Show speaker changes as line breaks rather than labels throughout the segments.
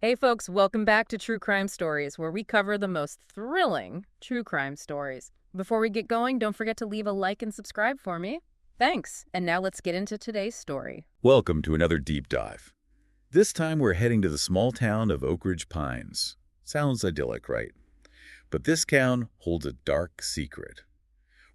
Hey folks, welcome back to True Crime Stories, where we cover the most thrilling true crime stories. Before we get going, don't forget to leave a like and subscribe for me. Thanks. And now let's get into today's story.
Welcome to another deep dive. This time we're heading to the small town of Oakridge Pines. Sounds idyllic, right? But this town holds a dark secret.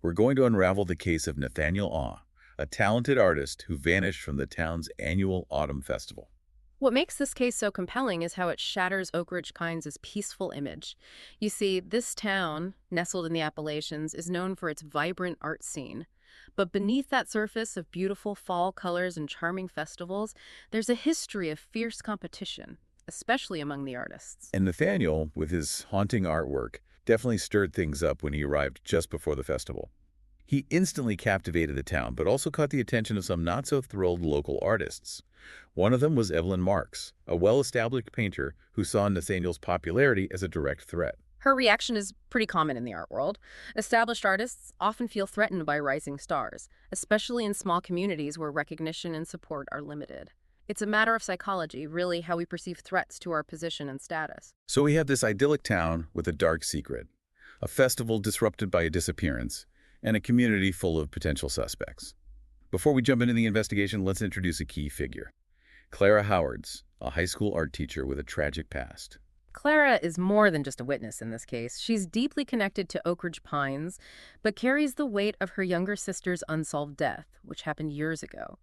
We're going to unravel the case of Nathaniel Aw, a talented artist who vanished from the town's annual autumn festival.
What makes this case so compelling is how it shatters Oakridge Pines' peaceful image. You see, this town, nestled in the Appalachians, is known for its vibrant art scene. But beneath that surface of beautiful fall colors and charming festivals, there's a history of fierce competition, especially among the artists.
And Nathaniel, with his haunting artwork, definitely stirred things up when he arrived just before the festival. He instantly captivated the town, but also caught the attention of some not-so-thrilled local artists. One of them was Evelyn Marks, a well-established painter who saw Nathaniel's popularity as a direct threat.
Her reaction is pretty common in the art world. Established artists often feel threatened by rising stars, especially in small communities where recognition and support are limited. It's a matter of psychology, really, how we perceive threats to our position and status.
So we have this idyllic town with a dark secret, a festival disrupted by a disappearance, and a community full of potential suspects. Before we jump into the investigation, let's introduce a key figure. Clara Howards, a high school art teacher with a tragic past.
Clara is more than just a witness in this case. She's deeply connected to Oakridge Pines, but carries the weight of her younger sister's unsolved death, which happened years ago.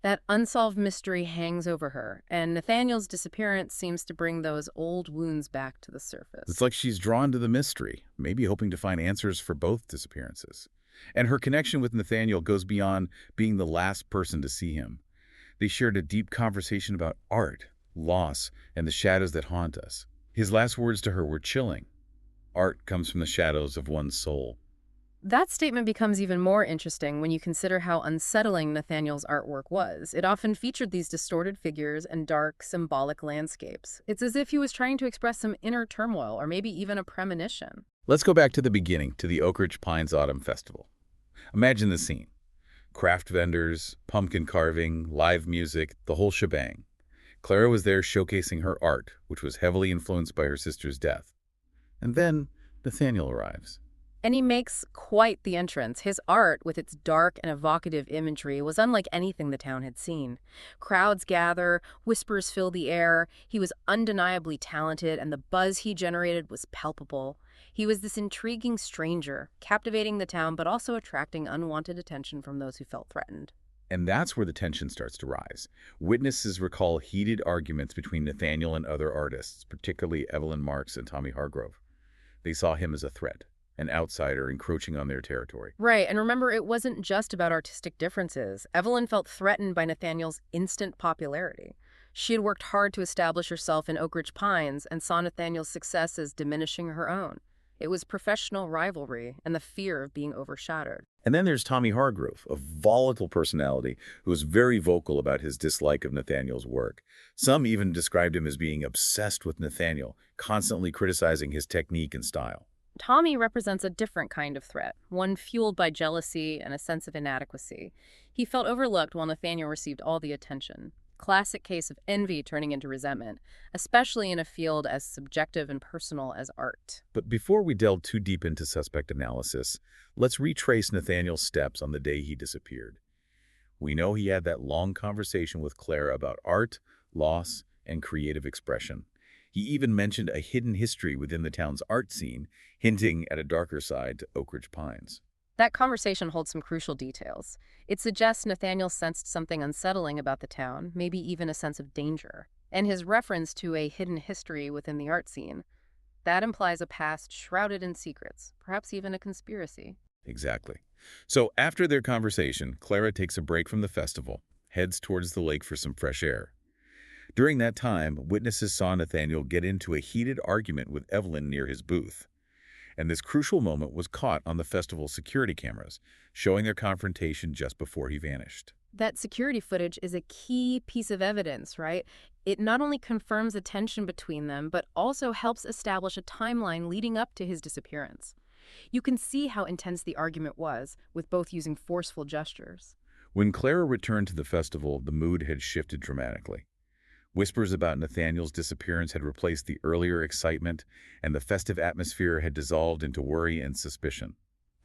That unsolved mystery hangs over her, and Nathaniel's disappearance seems to bring those old wounds back to the surface.
It's like she's drawn to the mystery, maybe hoping to find answers for both disappearances. And her connection with Nathaniel goes beyond being the last person to see him. They shared a deep conversation about art, loss, and the shadows that haunt us. His last words to her were chilling. Art comes from the shadows of one's soul.
That statement becomes even more interesting when you consider how unsettling Nathaniel's artwork was. It often featured these distorted figures and dark, symbolic landscapes. It's as if he was trying to express some inner turmoil or maybe even a premonition.
Let's go back to the beginning, to the Oakridge Pines Autumn Festival. Imagine the scene. Craft vendors, pumpkin carving, live music, the whole shebang. Clara was there showcasing her art, which was heavily influenced by her sister's death. And then Nathaniel arrives.
And he makes quite the entrance. His art, with its dark and evocative imagery, was unlike anything the town had seen. Crowds gather, whispers fill the air. He was undeniably talented, and the buzz he generated was palpable. He was this intriguing stranger, captivating the town but also attracting unwanted attention from those who felt threatened.
And that's where the tension starts to rise. Witnesses recall heated arguments between Nathaniel and other artists, particularly Evelyn Marks and Tommy Hargrove. They saw him as a threat, an outsider encroaching on their territory.
Right, and remember, it wasn't just about artistic differences. Evelyn felt threatened by Nathaniel's instant popularity. She had worked hard to establish herself in Oakridge Pines and saw Nathaniel's success as diminishing her own. It was professional rivalry and the fear of being overshadowed.
And then there's Tommy Hargrove, a volatile personality who was very vocal about his dislike of Nathaniel's work. Some even described him as being obsessed with Nathaniel, constantly criticizing his technique and style.
Tommy represents a different kind of threat, one fueled by jealousy and a sense of inadequacy. He felt overlooked while Nathaniel received all the attention. Classic case of envy turning into resentment, especially in a field as subjective and personal as art.
But before we delve too deep into suspect analysis, let's retrace Nathaniel's steps on the day he disappeared. We know he had that long conversation with Clara about art, loss, and creative expression. He even mentioned a hidden history within the town's art scene, hinting at a darker side to Oakridge Pines.
That conversation holds some crucial details. It suggests Nathaniel sensed something unsettling about the town, maybe even a sense of danger. And his reference to a hidden history within the art scene, that implies a past shrouded in secrets, perhaps even a conspiracy.
Exactly. So after their conversation, Clara takes a break from the festival, heads towards the lake for some fresh air. During that time, witnesses saw Nathaniel get into a heated argument with Evelyn near his booth. And this crucial moment was caught on the festival's security cameras, showing their confrontation just before he vanished.
That security footage is a key piece of evidence, right? It not only confirms the tension between them, but also helps establish a timeline leading up to his disappearance. You can see how intense the argument was, with both using forceful gestures.
When Clara returned to the festival, the mood had shifted dramatically. Whispers about Nathaniel's disappearance had replaced the earlier excitement, and the festive atmosphere had dissolved into worry and suspicion.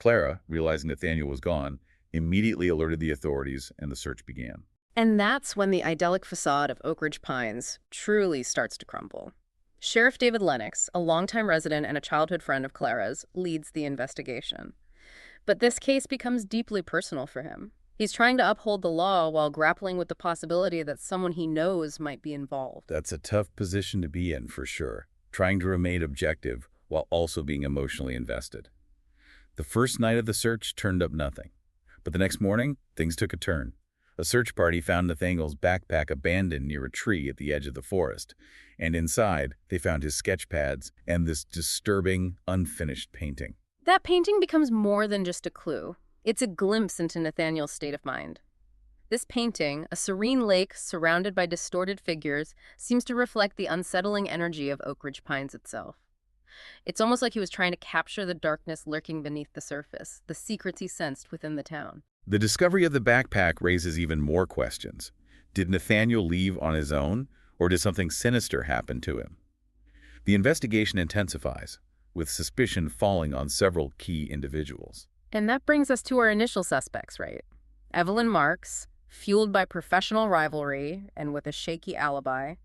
Clara, realizing Nathaniel was gone, immediately alerted the authorities, and the search began.
And that's when the idyllic facade of Oakridge Pines truly starts to crumble. Sheriff David Lennox, a longtime resident and a childhood friend of Clara's, leads the investigation. But this case becomes deeply personal for him. He's trying to uphold the law while grappling with the possibility that someone he knows might be involved.
That's a tough position to be in, for sure, trying to remain objective while also being emotionally invested. The first night of the search turned up nothing. But the next morning, things took a turn. A search party found Nathaniel's backpack abandoned near a tree at the edge of the forest, and inside, they found his sketch pads and this disturbing, unfinished painting.
That painting becomes more than just a clue. It's a glimpse into Nathaniel's state of mind. This painting, a serene lake surrounded by distorted figures, seems to reflect the unsettling energy of Oakridge Pines itself. It's almost like he was trying to capture the darkness lurking beneath the surface, the secrets he sensed within the town.
The discovery of the backpack raises even more questions. Did Nathaniel leave on his own, or did something sinister happen to him? The investigation intensifies, with suspicion falling on several key individuals.
And that brings us to our initial suspects, right? Evelyn Marks, fueled by professional rivalry and with a shaky alibi,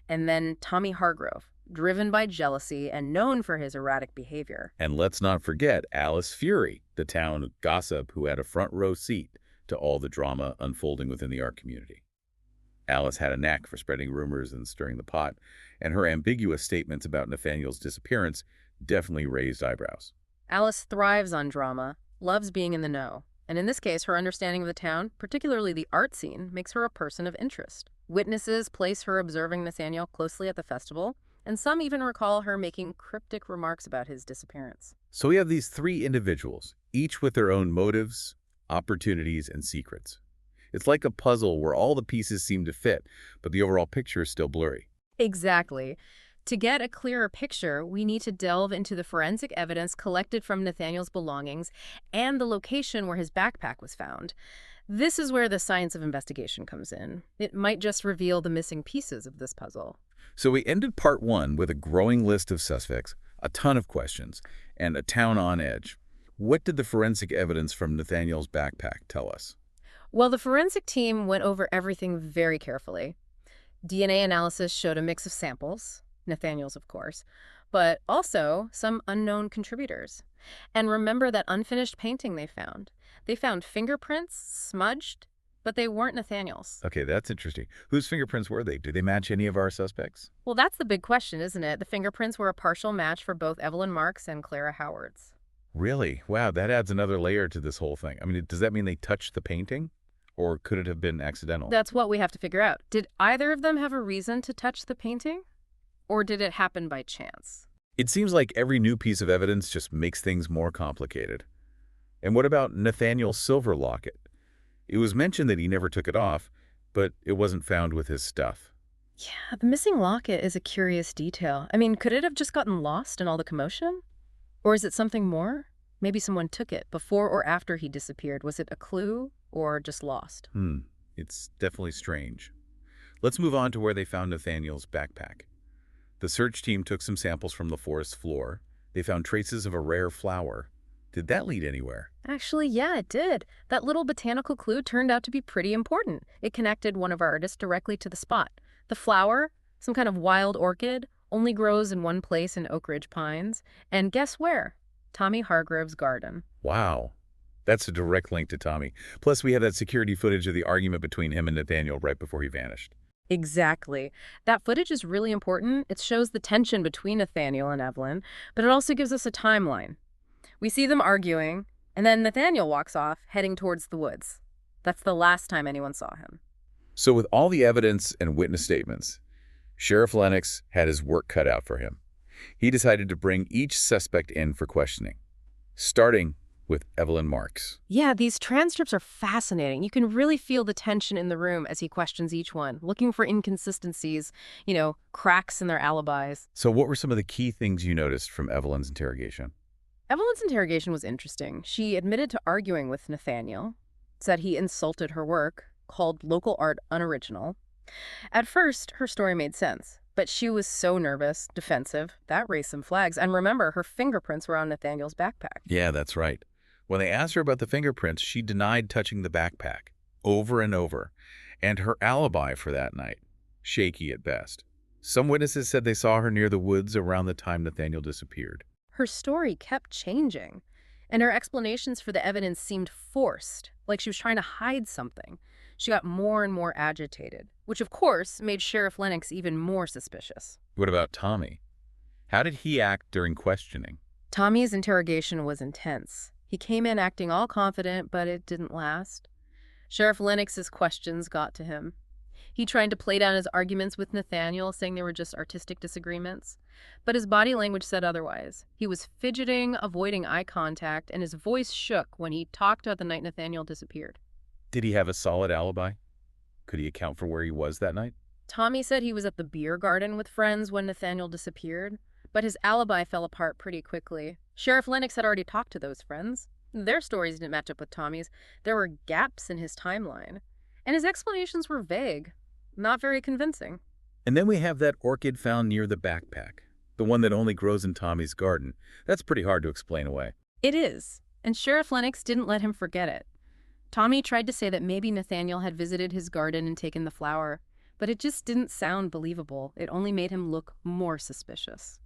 and then Tommy Hargrove, driven by jealousy and known for his erratic behavior.
And let's not forget Alice Fury, the town gossip who had a front row seat to all the drama unfolding within the art community. Alice had a knack for spreading rumors and stirring the pot, and her ambiguous statements about Nathaniel's disappearance definitely raised eyebrows.
Alice thrives on drama, loves being in the know, and in this case, her understanding of the town, particularly the art scene, makes her a person of interest. Witnesses place her observing Nathaniel closely at the festival, and some even recall her making cryptic remarks about his disappearance.
So we have these three individuals, each with their own motives, opportunities, and secrets. It's like a puzzle where all the pieces seem to fit, but the overall picture is still blurry.
Exactly. To get a clearer picture, we need to delve into the forensic evidence collected from Nathaniel's belongings and the location where his backpack was found. This is where the science of investigation comes in. It might just reveal the missing pieces of this puzzle.
So we ended part one with a growing list of suspects, a ton of questions, and a town on edge. What did the forensic evidence from Nathaniel's backpack tell us?
Well, the forensic team went over everything very carefully. DNA analysis showed a mix of samples, Nathaniel's of course, but also some unknown contributors. And remember that unfinished painting they found. They found fingerprints, smudged, but they weren't Nathaniel's.
Okay, that's interesting. Whose fingerprints were they? Do they match any of our suspects?
Well, that's the big question, isn't it? The fingerprints were a partial match for both Evelyn Marks and Clara Howard's.
Really? Wow, that adds another layer to this whole thing. I mean, does that mean they touched the painting? Or could it have been accidental?
That's what we have to figure out. Did either of them have a reason to touch the painting? Or did it happen by chance?
It seems like every new piece of evidence just makes things more complicated. And what about Nathaniel's silver locket? It was mentioned that he never took it off, but it wasn't found with his stuff.
Yeah, the missing locket is a curious detail. I mean, could it have just gotten lost in all the commotion? Or is it something more? Maybe someone took it before or after he disappeared. Was it a clue or just lost?
It's definitely strange. Let's move on to where they found Nathaniel's backpack. The search team took some samples from the forest floor. They found traces of a rare flower. Did that lead anywhere?
Actually, yeah, it did. That little botanical clue turned out to be pretty important. It connected one of our artists directly to the spot. The flower, some kind of wild orchid, only grows in one place in Oakridge Pines. And guess where? Tommy Hargrove's garden.
Wow. That's a direct link to Tommy. Plus, we have that security footage of the argument between him and Nathaniel right before he vanished.
Exactly. That footage is really important. It shows the tension between Nathaniel and Evelyn, but it also gives us a timeline. We see them arguing, and then Nathaniel walks off, heading towards the woods. That's the last time anyone saw him.
So with all the evidence and witness statements, Sheriff Lennox had his work cut out for him. He decided to bring each suspect in for questioning, starting with Evelyn Marks.
Yeah, these transcripts are fascinating. You can really feel the tension in the room as he questions each one, looking for inconsistencies, cracks in their alibis.
So what were some of the key things you noticed from Evelyn's interrogation?
Evelyn's interrogation was interesting. She admitted to arguing with Nathaniel, said he insulted her work, called local art unoriginal, At first, her story made sense, but she was so nervous, defensive, that raised some flags. And remember, her fingerprints were on Nathaniel's backpack.
Yeah, that's right. When they asked her about the fingerprints, she denied touching the backpack over and over, and her alibi for that night, shaky at best. Some witnesses said they saw her near the woods around the time Nathaniel disappeared.
Her story kept changing, and her explanations for the evidence seemed forced, like she was trying to hide something. She got more and more agitated, which of course made Sheriff Lennox even more suspicious.
What about Tommy? How did he act during questioning?
Tommy's interrogation was intense. He came in acting all confident, but it didn't last. Sheriff Lennox's questions got to him. He tried to play down his arguments with Nathaniel, saying they were just artistic disagreements. But his body language said otherwise. He was fidgeting, avoiding eye contact, and his voice shook when he talked about the night Nathaniel disappeared.
Did he have a solid alibi? Could he account for where he was that night?
Tommy said he was at the beer garden with friends when Nathaniel disappeared, but his alibi fell apart pretty quickly. Sheriff Lennox had already talked to those friends. Their stories didn't match up with Tommy's. There were gaps in his timeline. And his explanations were vague, not very convincing.
And then we have that orchid found near the backpack, the one that only grows in Tommy's garden. That's pretty hard to explain away.
It is, and Sheriff Lennox didn't let him forget it. Tommy tried to say that maybe Nathaniel had visited his garden and taken the flower, but it just didn't sound believable. It only made him look more suspicious.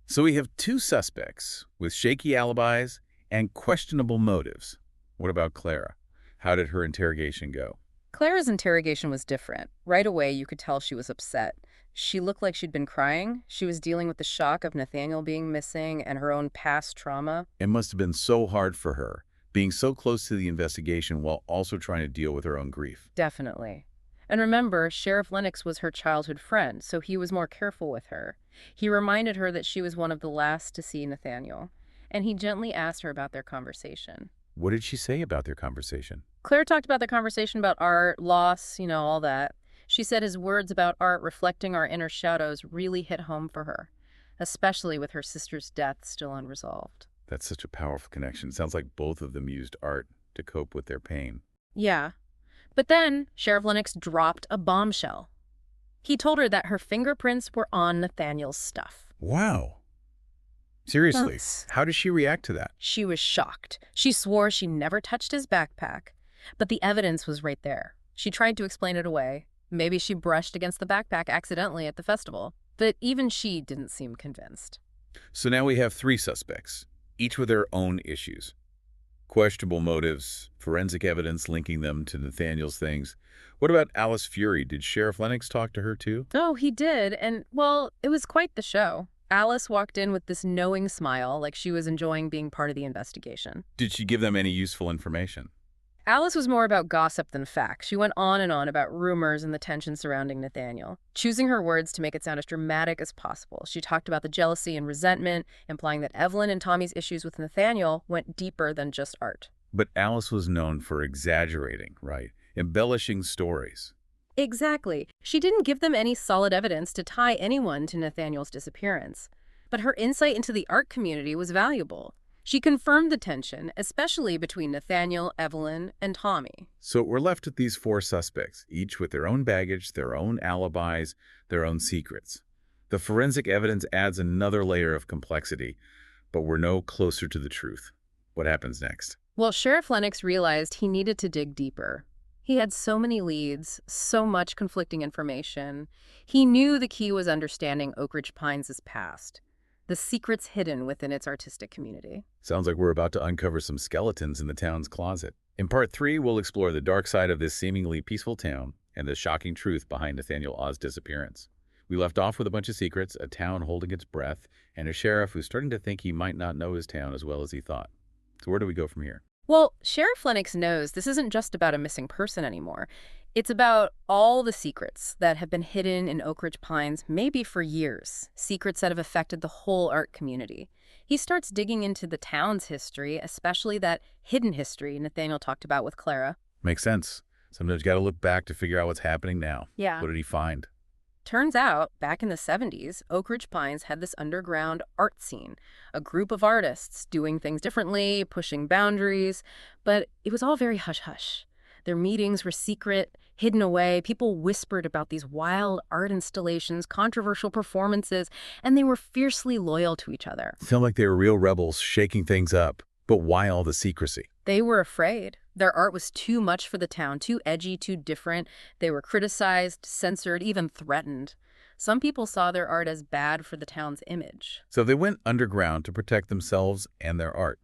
So we have two suspects with shaky alibis and questionable motives. What about Clara? How did her interrogation go?
Clara's interrogation was different. Right away, you could tell she was upset. She looked like she'd been crying. She was dealing with the shock of Nathaniel being missing and her own past trauma.
It must have been so hard for her, being so close to the investigation while also trying to deal with her own grief.
Definitely. And remember, Sheriff Lennox was her childhood friend, so he was more careful with her. He reminded her that she was one of the last to see Nathaniel, and he gently asked her about their conversation.
What did she say about their conversation?
Claire talked about the conversation about art, loss, all that. She said his words about art reflecting our inner shadows really hit home for her, especially with her sister's death still unresolved.
That's such a powerful connection. Sounds like both of them used art to cope with their pain.
Yeah. But then Sheriff Lennox dropped a bombshell. He told her that her fingerprints were on Nathaniel's stuff.
Wow. Seriously,
Yes.
how did she react to that?
She was shocked. She swore she never touched his backpack, but the evidence was right there. She tried to explain it away. Maybe she brushed against the backpack accidentally at the festival, but even she didn't seem convinced.
So now we have three suspects, each with their own issues. Questionable motives, forensic evidence linking them to Nathaniel's things. What about Alice Fury? Did Sheriff Lennox talk to her too?
Oh, he did, and, well, it was quite the show. Alice walked in with this knowing smile, like she was enjoying being part of the investigation.
Did she give them any useful information?
Alice was more about gossip than fact. She went on and on about rumors and the tension surrounding Nathaniel, choosing her words to make it sound as dramatic as possible. She talked about the jealousy and resentment, implying that Evelyn and Tommy's issues with Nathaniel went deeper than just art.
But Alice was known for exaggerating, right? Embellishing stories.
Exactly. She didn't give them any solid evidence to tie anyone to Nathaniel's disappearance. But her insight into the art community was valuable. She confirmed the tension, especially between Nathaniel, Evelyn, and Tommy.
So we're left with these four suspects, each with their own baggage, their own alibis, their own secrets. The forensic evidence adds another layer of complexity, but we're no closer to the truth. What happens next?
Well, Sheriff Lennox realized he needed to dig deeper. He had so many leads, so much conflicting information. He knew the key was understanding Oakridge Pines' past, the secrets hidden within its artistic community.
Sounds like we're about to uncover some skeletons in the town's closet. In part 3, we'll explore the dark side of this seemingly peaceful town and the shocking truth behind Nathaniel Oz's disappearance. We left off with a bunch of secrets, a town holding its breath, and a sheriff who's starting to think he might not know his town as well as he thought. So where do we go from here?
Well, Sheriff Lennox knows this isn't just about a missing person anymore. It's about all the secrets that have been hidden in Oakridge Pines, maybe for years, secrets that have affected the whole art community. He starts digging into the town's history, especially that hidden history Nathaniel talked about with Clara.
Makes sense. Sometimes you got to look back to figure out what's happening now.
Yeah.
What did he find?
Turns out, back in the 70s, Oakridge Pines had this underground art scene, a group of artists doing things differently, pushing boundaries, but it was all very hush-hush. Their meetings were secret, hidden away. People whispered about these wild art installations, controversial performances, and they were fiercely loyal to each other.
Sound like they were real rebels shaking things up. But why all the secrecy?
They were afraid. Their art was too much for the town, too edgy, too different. They were criticized, censored, even threatened. Some people saw their art as bad for the town's image.
So they went underground to protect themselves and their art.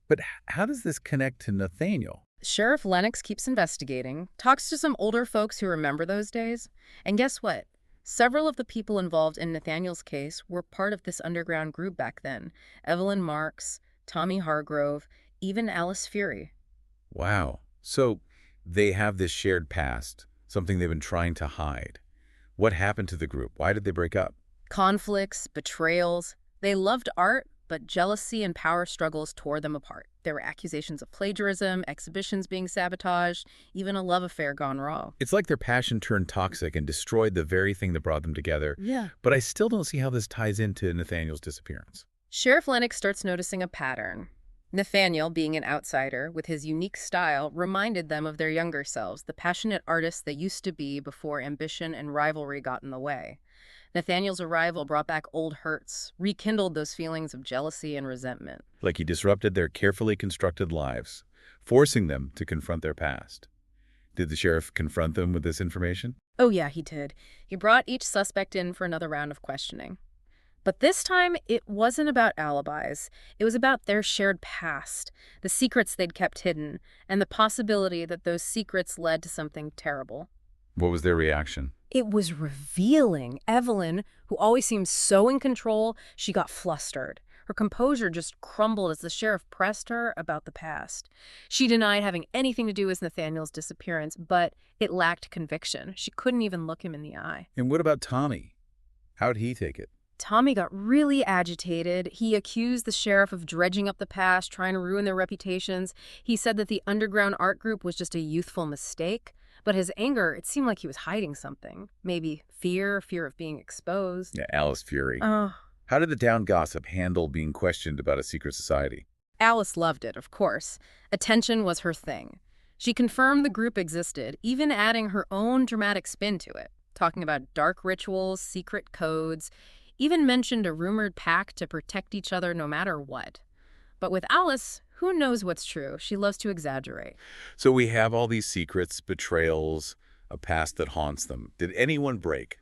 But how does this connect to Nathaniel?
Sheriff Lennox keeps investigating, talks to some older folks who remember those days, and guess what? Several of the people involved in Nathaniel's case were part of this underground group back then. Evelyn Marks, Tommy Hargrove, even Alice Fury.
Wow. So they have this shared past, something they've been trying to hide. What happened to the group? Why did they break up?
Conflicts, betrayals. They loved art, but jealousy and power struggles tore them apart. There were accusations of plagiarism, exhibitions being sabotaged, even a love affair gone wrong.
It's like their passion turned toxic and destroyed the very thing that brought them together.
Yeah.
But I still don't see how this ties into Nathaniel's disappearance.
Sheriff Lennox starts noticing a pattern. Nathaniel, being an outsider, with his unique style, reminded them of their younger selves, the passionate artists they used to be before ambition and rivalry got in the way. Nathaniel's arrival brought back old hurts, rekindled those feelings of jealousy and resentment.
Like he disrupted their carefully constructed lives, forcing them to confront their past. Did the sheriff confront them with this information?
Oh yeah, he did. He brought each suspect in for another round of questioning. But this time, it wasn't about alibis. It was about their shared past, the secrets they'd kept hidden, and the possibility that those secrets led to something terrible.
What was their reaction?
It was revealing. Evelyn, who always seemed so in control, she got flustered. Her composure just crumbled as the sheriff pressed her about the past. She denied having anything to do with Nathaniel's disappearance, but it lacked conviction. She couldn't even look him in the eye.
And what about Tommy? How'd he take it?
Tommy got really agitated. He accused the sheriff of dredging up the past, trying to ruin their reputations. He said that the underground art group was just a youthful mistake. But his anger, it seemed like he was hiding something. Maybe fear of being exposed.
Yeah, Alice Fury.
Oh,
How did the town gossip handle being questioned about a secret society?
Alice loved it, of course. Attention was her thing. She confirmed the group existed, even adding her own dramatic spin to it, talking about dark rituals, secret codes, even mentioned a rumored pact to protect each other no matter what. But with Alice, who knows what's true? She loves to exaggerate.
So we have all these secrets, betrayals, a past that haunts them. Did anyone break?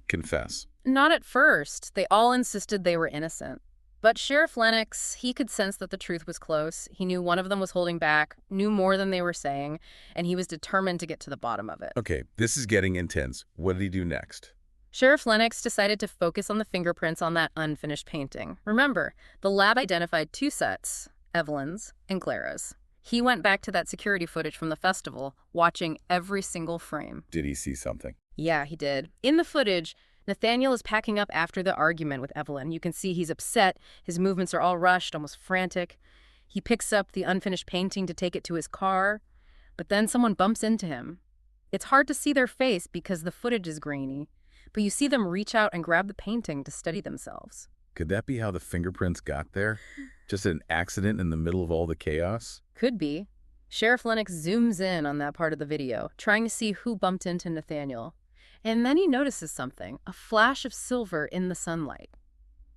Confess.
Not at first. They all insisted they were innocent. But Sheriff Lennox, he could sense that the truth was close. He knew one of them was holding back, knew more than they were saying, and he was determined to get to the bottom of it.
Okay, this is getting intense. What did he do next?
Sheriff Lennox decided to focus on the fingerprints on that unfinished painting. Remember, the lab identified two sets, Evelyn's and Clara's. He went back to that security footage from the festival, watching every single frame.
Did he see something?
Yeah, he did. In the footage, Nathaniel is packing up after the argument with Evelyn. You can see he's upset. His movements are all rushed, almost frantic. He picks up the unfinished painting to take it to his car, but then someone bumps into him. It's hard to see their face because the footage is grainy, but you see them reach out and grab the painting to steady themselves.
Could that be how the fingerprints got there? Just an accident in the middle of all the chaos?
Could be. Sheriff Lennox zooms in on that part of the video, trying to see who bumped into Nathaniel. And then he notices something, a flash of silver in the sunlight.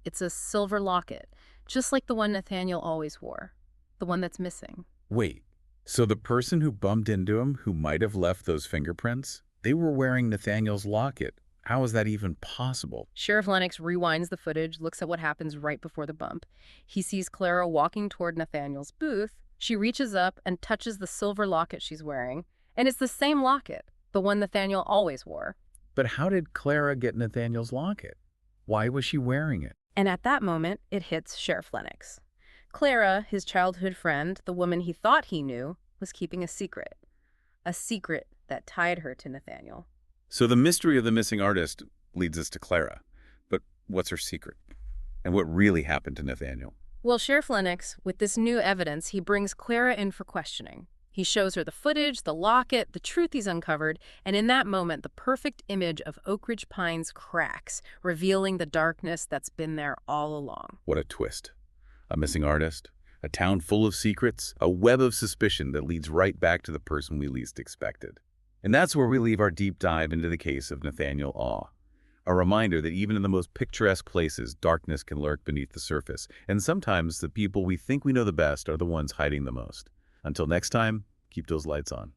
It's a silver locket, just like the one Nathaniel always wore, the one that's missing.
Wait, so the person who bumped into him, who might have left those fingerprints, they were wearing Nathaniel's locket. How is that even possible?
Sheriff Lennox rewinds the footage, looks at what happens right before the bump. He sees Clara walking toward Nathaniel's booth. She reaches up and touches the silver locket she's wearing, and it's the same locket, the one Nathaniel always wore.
But how did Clara get Nathaniel's locket? Why was she wearing it?
And at that moment, it hits Sheriff Lennox. Clara, his childhood friend, the woman he thought he knew, was keeping a secret that tied her to Nathaniel.
So the mystery of the missing artist leads us to Clara. But what's her secret? And what really happened to Nathaniel?
Well, Sheriff Lennox, with this new evidence, he brings Clara in for questioning. He shows her the footage, the locket, the truth he's uncovered, and in that moment, the perfect image of Oakridge Pines cracks, revealing the darkness that's been there all along.
What a twist. A missing artist, a town full of secrets, a web of suspicion that leads right back to the person we least expected. And that's where we leave our deep dive into the case of Nathaniel Awe. A reminder that even in the most picturesque places, darkness can lurk beneath the surface, and sometimes the people we think we know the best are the ones hiding the most. Until next time, keep those lights on.